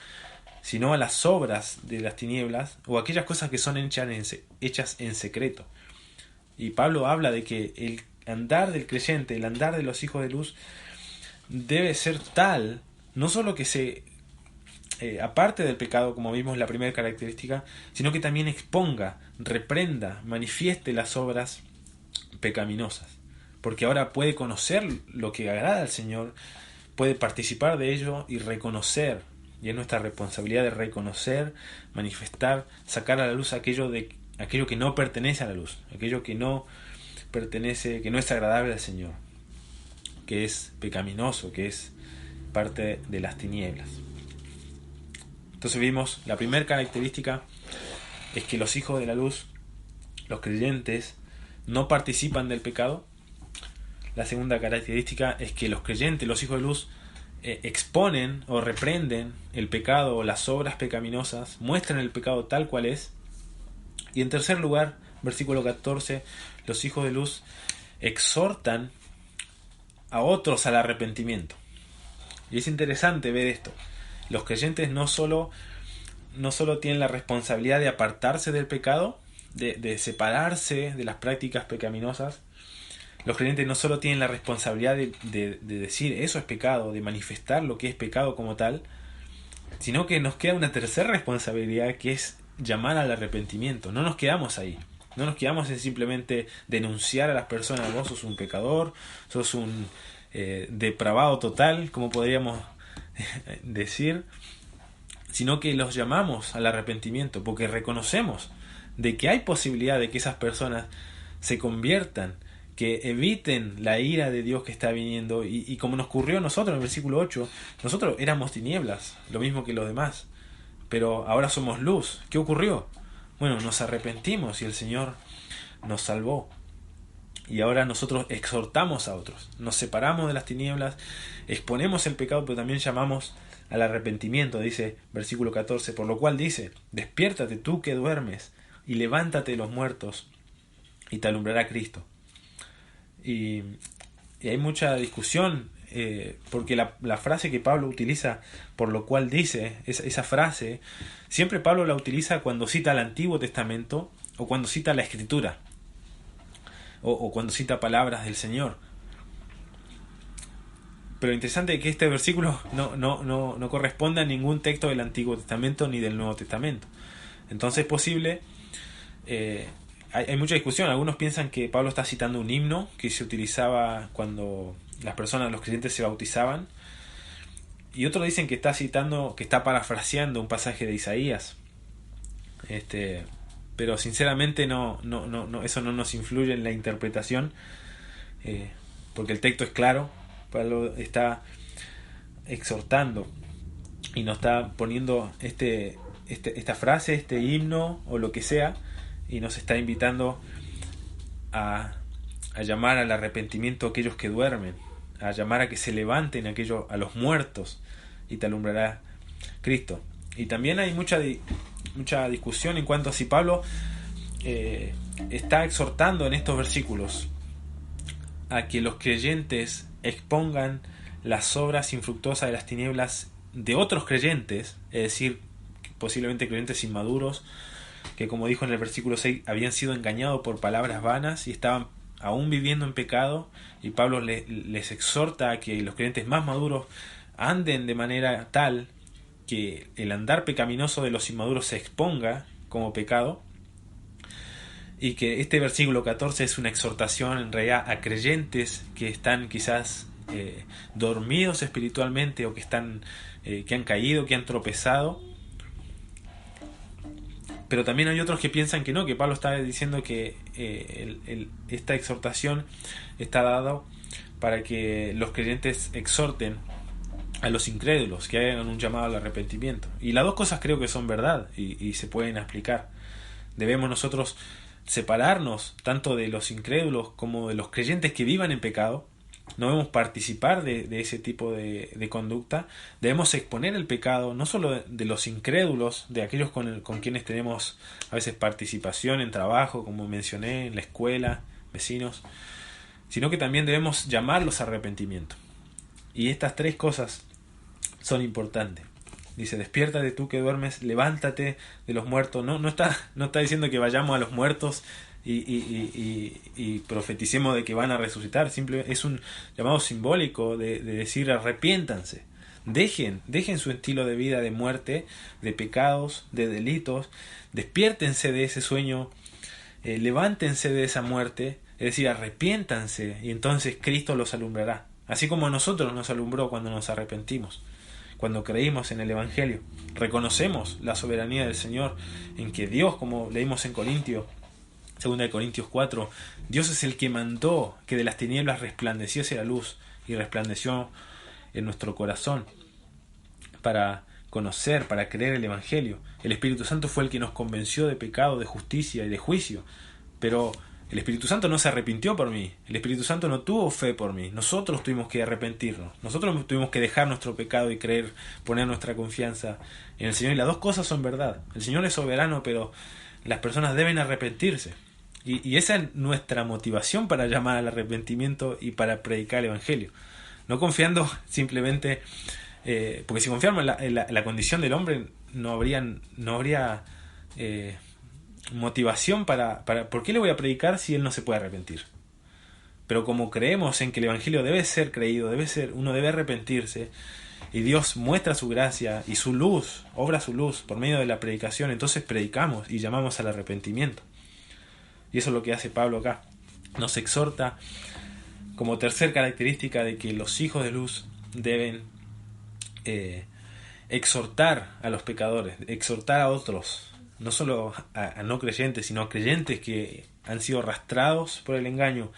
sino a las obras de las tinieblas o aquellas cosas que son hechas en secreto. Y Pablo habla de que el andar del creyente, el andar de los hijos de luz, debe ser tal, no solo que se aparte del pecado, como vimos la primera característica, sino que también exponga, reprenda, manifieste las obras pecaminosas. Porque ahora puede conocer lo que agrada al Señor, puede participar de ello y reconocer. Y es nuestra responsabilidad de reconocer, manifestar, sacar a la luz aquello que no pertenece a la luz, aquello que no pertenece, que no es agradable al Señor, que es pecaminoso, que es parte de las tinieblas. Entonces vimos, la primera característica es que los hijos de la luz, los creyentes, no participan del pecado. La segunda característica es que los creyentes, los hijos de luz, exponen o reprenden el pecado o las obras pecaminosas, muestran el pecado tal cual es. Y en tercer lugar, versículo 14, los hijos de luz exhortan a otros al arrepentimiento. Y es interesante ver esto. Los creyentes no solo tienen la responsabilidad de apartarse del pecado, de separarse de las prácticas pecaminosas. Los creyentes no solo tienen la responsabilidad de decir eso es pecado, de manifestar lo que es pecado como tal, sino que nos queda una tercera responsabilidad, que es llamar al arrepentimiento. No nos quedamos ahí. No nos quedamos en simplemente denunciar a las personas, vos sos un pecador, sos un depravado total, como podríamos decir, sino que los llamamos al arrepentimiento, porque reconocemos de que hay posibilidad de que esas personas se conviertan, que eviten la ira de Dios que está viniendo, y como nos ocurrió a nosotros en el versículo 8, nosotros éramos tinieblas, lo mismo que los demás, pero ahora somos luz. ¿Qué ocurrió? Bueno, nos arrepentimos y el Señor nos salvó. Y ahora nosotros exhortamos a otros, nos separamos de las tinieblas, exponemos el pecado, pero también llamamos al arrepentimiento, dice versículo 14, por lo cual dice, despiértate tú que duermes, y levántate de los muertos, y te alumbrará Cristo. Y hay mucha discusión, porque la frase que Pablo utiliza, por lo cual dice, esa frase, siempre Pablo la utiliza cuando cita el Antiguo Testamento, o cuando cita la Escritura, o cuando cita palabras del Señor. Pero interesante es que este versículo no corresponde a ningún texto del Antiguo Testamento ni del Nuevo Testamento. Entonces es posible, hay mucha discusión. Algunos piensan que Pablo está citando un himno que se utilizaba cuando las personas, los creyentes, se bautizaban, y otros dicen que está parafraseando un pasaje de Isaías. Pero sinceramente eso no nos influye en la interpretación, porque el texto es claro. Pablo está exhortando y nos está poniendo esta frase, este himno o lo que sea, y nos está invitando a llamar al arrepentimiento a aquellos que duermen, a llamar a que se levanten a los muertos, y te alumbrará Cristo. Y también hay mucha discusión en cuanto a si Pablo está exhortando en estos versículos a que los creyentes expongan las obras infructuosas de las tinieblas de otros creyentes, es decir, posiblemente creyentes inmaduros, que como dijo en el versículo 6, habían sido engañados por palabras vanas y estaban aún viviendo en pecado, y Pablo les exhorta a que los creyentes más maduros anden de manera tal que el andar pecaminoso de los inmaduros se exponga como pecado, y que este versículo 14 es una exhortación en realidad a creyentes que están quizás dormidos espiritualmente, o que han caído, que han tropezado. Pero también hay otros que piensan que no, que Pablo está diciendo que esta exhortación está dada para que los creyentes exhorten a los incrédulos, que hagan un llamado al arrepentimiento. Y las dos cosas creo que son verdad y se pueden explicar. Debemos nosotros separarnos tanto de los incrédulos como de los creyentes que vivan en pecado. No debemos participar de ese tipo de conducta. Debemos exponer el pecado no solo de los incrédulos, de aquellos con quienes tenemos a veces participación en trabajo, como mencioné, en la escuela, vecinos, sino que también debemos llamarlos a arrepentimiento. Y estas tres cosas son importantes. Dice, despiértate tú que duermes, levántate de los muertos. No está diciendo que vayamos a los muertos y profeticemos de que van a resucitar. Simplemente es un llamado simbólico de decir arrepiéntanse. Dejen su estilo de vida de muerte, de pecados, de delitos. Despiértense de ese sueño, levántense de esa muerte. Es decir, arrepiéntanse, y entonces Cristo los alumbrará. Así como a nosotros nos alumbró cuando nos arrepentimos, cuando creímos en el Evangelio. Reconocemos la soberanía del Señor, en que Dios, como leímos en Corintios, 2 Corintios 4, Dios es el que mandó que de las tinieblas resplandeciese la luz, y resplandeció en nuestro corazón para conocer, para creer el Evangelio. El Espíritu Santo fue el que nos convenció de pecado, de justicia y de juicio. Pero el Espíritu Santo no se arrepintió por mí. El Espíritu Santo no tuvo fe por mí. Nosotros tuvimos que arrepentirnos. Nosotros tuvimos que dejar nuestro pecado y creer, poner nuestra confianza en el Señor. Y las dos cosas son verdad. El Señor es soberano, pero las personas deben arrepentirse. Y esa es nuestra motivación para llamar al arrepentimiento y para predicar el Evangelio. No confiando simplemente, porque si confiamos en la condición del hombre, no habría motivación para ¿por qué le voy a predicar si él no se puede arrepentir? Pero como creemos en que el Evangelio debe ser creído, uno debe arrepentirse, y Dios muestra su gracia y su luz, obra su luz por medio de la predicación, entonces predicamos y llamamos al arrepentimiento. Y eso es lo que hace Pablo acá. Nos exhorta como tercer característica de que los hijos de luz deben exhortar a los pecadores, exhortar a otros, no solo a no creyentes, sino a creyentes que han sido arrastrados por el engaño,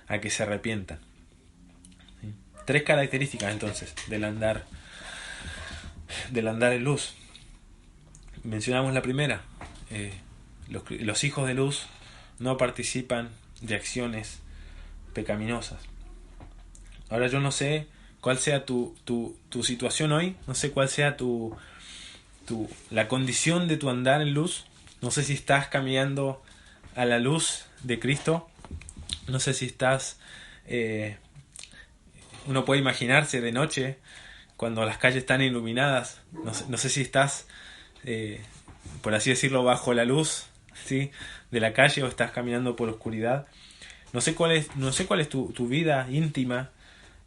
a que se arrepientan. ¿Sí? Tres características entonces del andar en luz. Mencionamos la primera. Los hijos de luz no participan de acciones pecaminosas. Ahora yo no sé cuál sea tu situación hoy, no sé cuál sea la condición de tu andar en luz. No sé si estás caminando a la luz de Cristo. No sé si estás... uno puede imaginarse de noche, cuando las calles están iluminadas. No sé si estás, por así decirlo, bajo la luz, ¿sí?, de la calle, o estás caminando por oscuridad. No sé cuál es tu vida íntima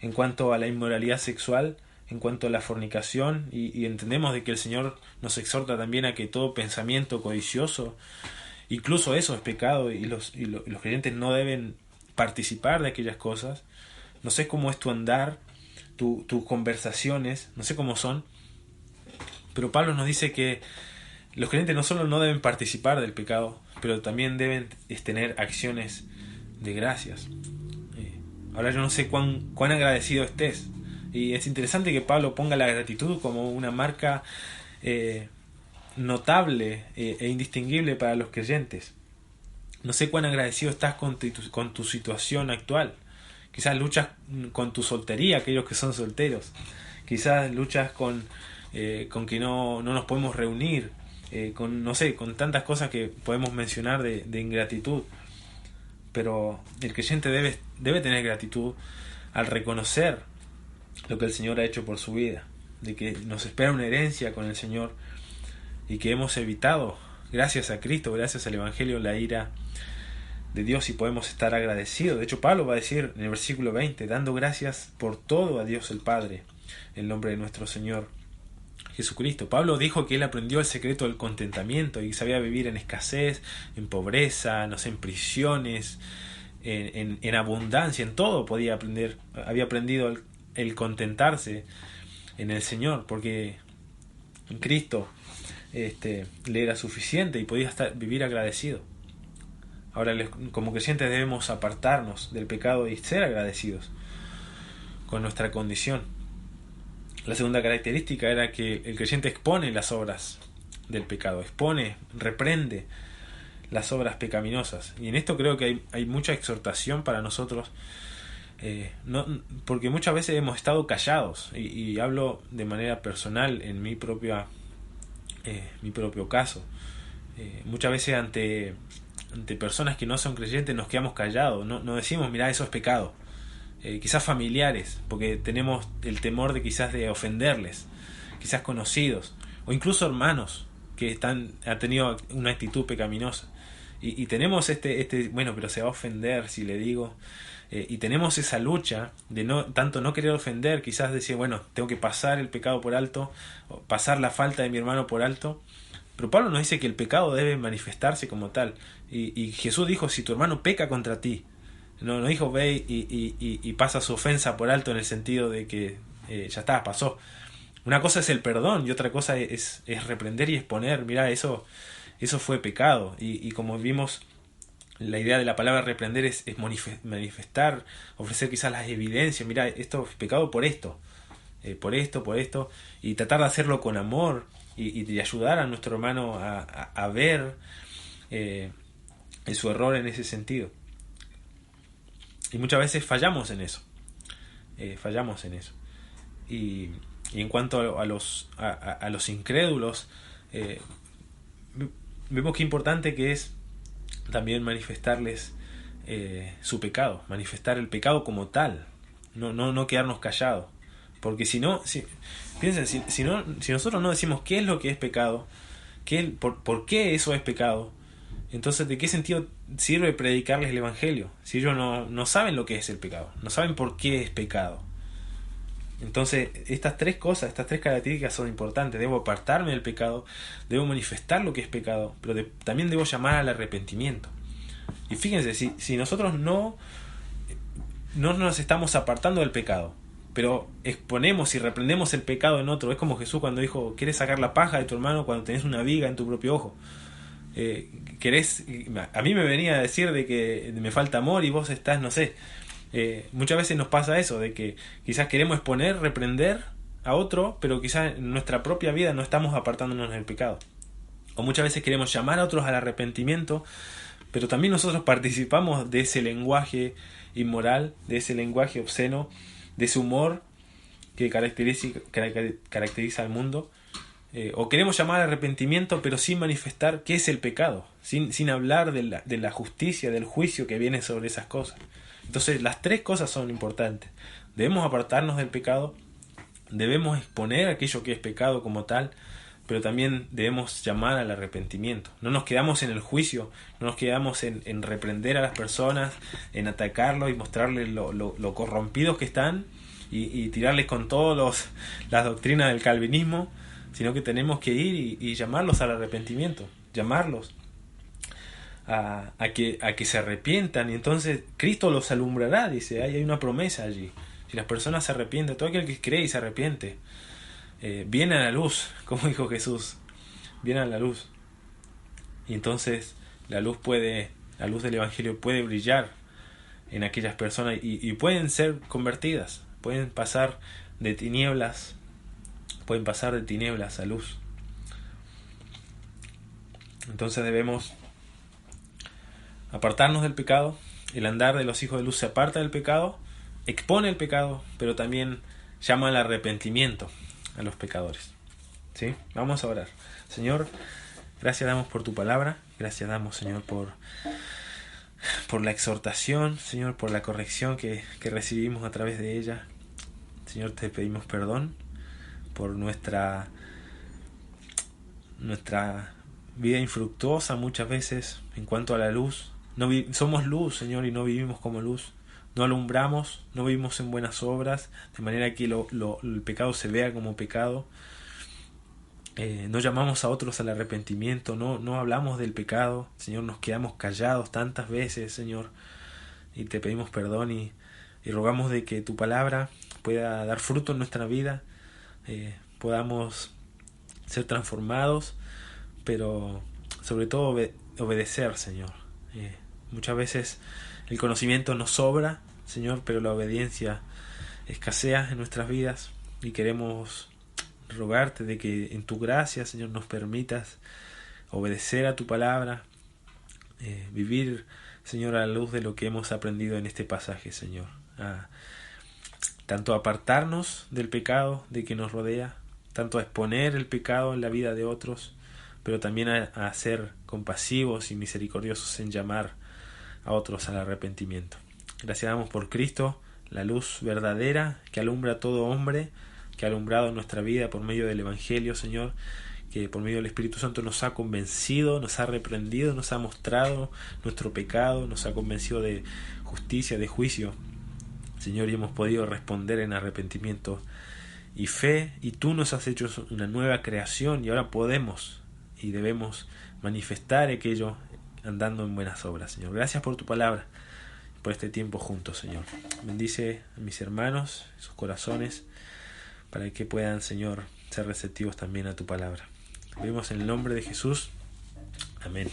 en cuanto a la inmoralidad sexual, en cuanto a la fornicación, y entendemos de que el Señor nos exhorta también a que todo pensamiento codicioso, incluso eso es pecado, y los creyentes no deben participar de aquellas cosas. No sé cómo es tu andar, tus conversaciones, no sé cómo son, pero Pablo nos dice que los creyentes no solo no deben participar del pecado, pero también deben tener acciones de gracias. Ahora yo no sé cuán agradecido estés, y es interesante que Pablo ponga la gratitud como una marca notable e indistinguible para los creyentes. No sé cuán agradecido estás con tu situación actual. Quizás luchas con tu soltería, aquellos que son solteros. Quizás luchas con que no nos podemos reunir. Con tantas cosas que podemos mencionar de ingratitud. pero el creyente debe tener gratitud al reconocer lo que el Señor ha hecho por su vida, de que nos espera una herencia con el Señor y que hemos evitado, gracias a Cristo, gracias al Evangelio, la ira de Dios, y podemos estar agradecidos. De hecho, Pablo va a decir en el versículo 20, dando gracias por todo a Dios el Padre, en nombre de nuestro Señor Jesucristo. Pablo dijo que él aprendió el secreto del contentamiento y sabía vivir en escasez, en pobreza, no sé, en prisiones, en abundancia, en todo podía aprender. Había aprendido el contentarse en el Señor, porque en Cristo le era suficiente y podía vivir agradecido. Ahora, como creyentes debemos apartarnos del pecado y ser agradecidos con nuestra condición. La segunda característica era que el creyente expone las obras del pecado, reprende las obras pecaminosas. Y en esto creo que hay mucha exhortación para nosotros, porque muchas veces hemos estado callados, y hablo de manera personal en mi propio caso. Muchas veces ante personas que no son creyentes nos quedamos callados, no decimos, mirá, eso es pecado. Quizás familiares, porque tenemos el temor de quizás de ofenderles, quizás conocidos, o incluso hermanos que han tenido una actitud pecaminosa. Y tenemos bueno, pero se va a ofender si le digo. Y tenemos esa lucha de no querer ofender, quizás decir, bueno, tengo que pasar el pecado por alto, o pasar la falta de mi hermano por alto. Pero Pablo nos dice que el pecado debe manifestarse como tal. Y Jesús dijo, si tu hermano peca contra ti, no dijo ve y pasa su ofensa por alto en el sentido de que ya está, pasó. Una cosa es el perdón y otra cosa es reprender y exponer, mirá, eso fue pecado. Y como vimos, la idea de la palabra reprender es manifestar, ofrecer quizás las evidencias, mirá, esto es pecado por esto, por esto, y tratar de hacerlo con amor y ayudar a nuestro hermano a ver su error en ese sentido. Y muchas veces fallamos en eso. Y en cuanto a los incrédulos, vemos qué importante que es también manifestarles su pecado, manifestar el pecado como tal, no quedarnos callados. Porque piensen, si nosotros no decimos qué es lo que es pecado, por qué eso es pecado, entonces ¿de qué sentido sirve predicarles el Evangelio? Si ellos no saben lo que es el pecado, no saben por qué es pecado. Entonces estas tres características son importantes. Debo apartarme del pecado, debo manifestar lo que es pecado, pero también debo llamar al arrepentimiento. Y fíjense, si nosotros no nos estamos apartando del pecado, pero exponemos y reprendemos el pecado en otro, es como Jesús cuando dijo, ¿quieres sacar la paja de tu hermano cuando tenés una viga en tu propio ojo? A mí me venía a decir de que me falta amor y vos estás, no sé. Muchas veces nos pasa eso, de que quizás queremos exponer, reprender a otro, pero quizás en nuestra propia vida no estamos apartándonos del pecado. O muchas veces queremos llamar a otros al arrepentimiento, pero también nosotros participamos de ese lenguaje inmoral, de ese lenguaje obsceno, de ese humor que caracteriza al mundo. O queremos llamar al arrepentimiento, pero sin manifestar qué es el pecado, sin hablar de la justicia, del juicio que viene sobre esas cosas. Entonces las tres cosas son importantes. Debemos apartarnos del pecado, debemos exponer aquello que es pecado como tal, pero también debemos llamar al arrepentimiento. No nos quedamos en el juicio, no nos quedamos en reprender a las personas, en atacarlos y mostrarles lo corrompidos que están y tirarles con todas las doctrinas del calvinismo, sino que tenemos que ir y llamarlos al arrepentimiento, llamarlos a que se arrepientan, y entonces Cristo los alumbrará, dice, hay una promesa allí. Si las personas se arrepienten, todo aquel que cree y se arrepiente, viene a la luz, como dijo Jesús, viene a la luz. Y entonces la luz del Evangelio puede brillar en aquellas personas y pueden ser convertidas, pueden pasar de tinieblas a luz. Entonces debemos apartarnos del pecado. El andar de los hijos de luz se aparta del pecado, expone el pecado, pero también llama al arrepentimiento a los pecadores. ¿Sí? Vamos a orar. Señor, gracias damos por tu palabra, gracias damos, Señor, por por la exhortación, Señor, por la corrección que recibimos a través de ella. Señor, te pedimos perdón por nuestra vida infructuosa muchas veces en cuanto a la luz. Somos luz, Señor, y no vivimos como luz. No alumbramos, no vivimos en buenas obras, de manera que el pecado se vea como pecado. No llamamos a otros al arrepentimiento, no hablamos del pecado. Señor, nos quedamos callados tantas veces, Señor, y te pedimos perdón y rogamos de que tu palabra pueda dar fruto en nuestra vida, podamos ser transformados, pero sobre todo obedecer, Señor. Muchas veces el conocimiento nos sobra, Señor, pero la obediencia escasea en nuestras vidas y queremos rogarte de que en tu gracia, Señor, nos permitas obedecer a tu palabra, vivir, Señor, a la luz de lo que hemos aprendido en este pasaje, Señor. Tanto a apartarnos del pecado de que nos rodea, tanto a exponer el pecado en la vida de otros, pero también a ser compasivos y misericordiosos en llamar a otros al arrepentimiento. Gracias damos por Cristo, la luz verdadera que alumbra a todo hombre, que ha alumbrado nuestra vida por medio del Evangelio, Señor, que por medio del Espíritu Santo nos ha convencido, nos ha reprendido, nos ha mostrado nuestro pecado, nos ha convencido de justicia, de juicio, Señor, y hemos podido responder en arrepentimiento y fe, y tú nos has hecho una nueva creación, y ahora podemos y debemos manifestar aquello andando en buenas obras, Señor. Gracias por tu palabra, por este tiempo juntos, Señor. Bendice a mis hermanos, sus corazones, para que puedan, Señor, ser receptivos también a tu palabra. Lo pedimos en el nombre de Jesús. Amén.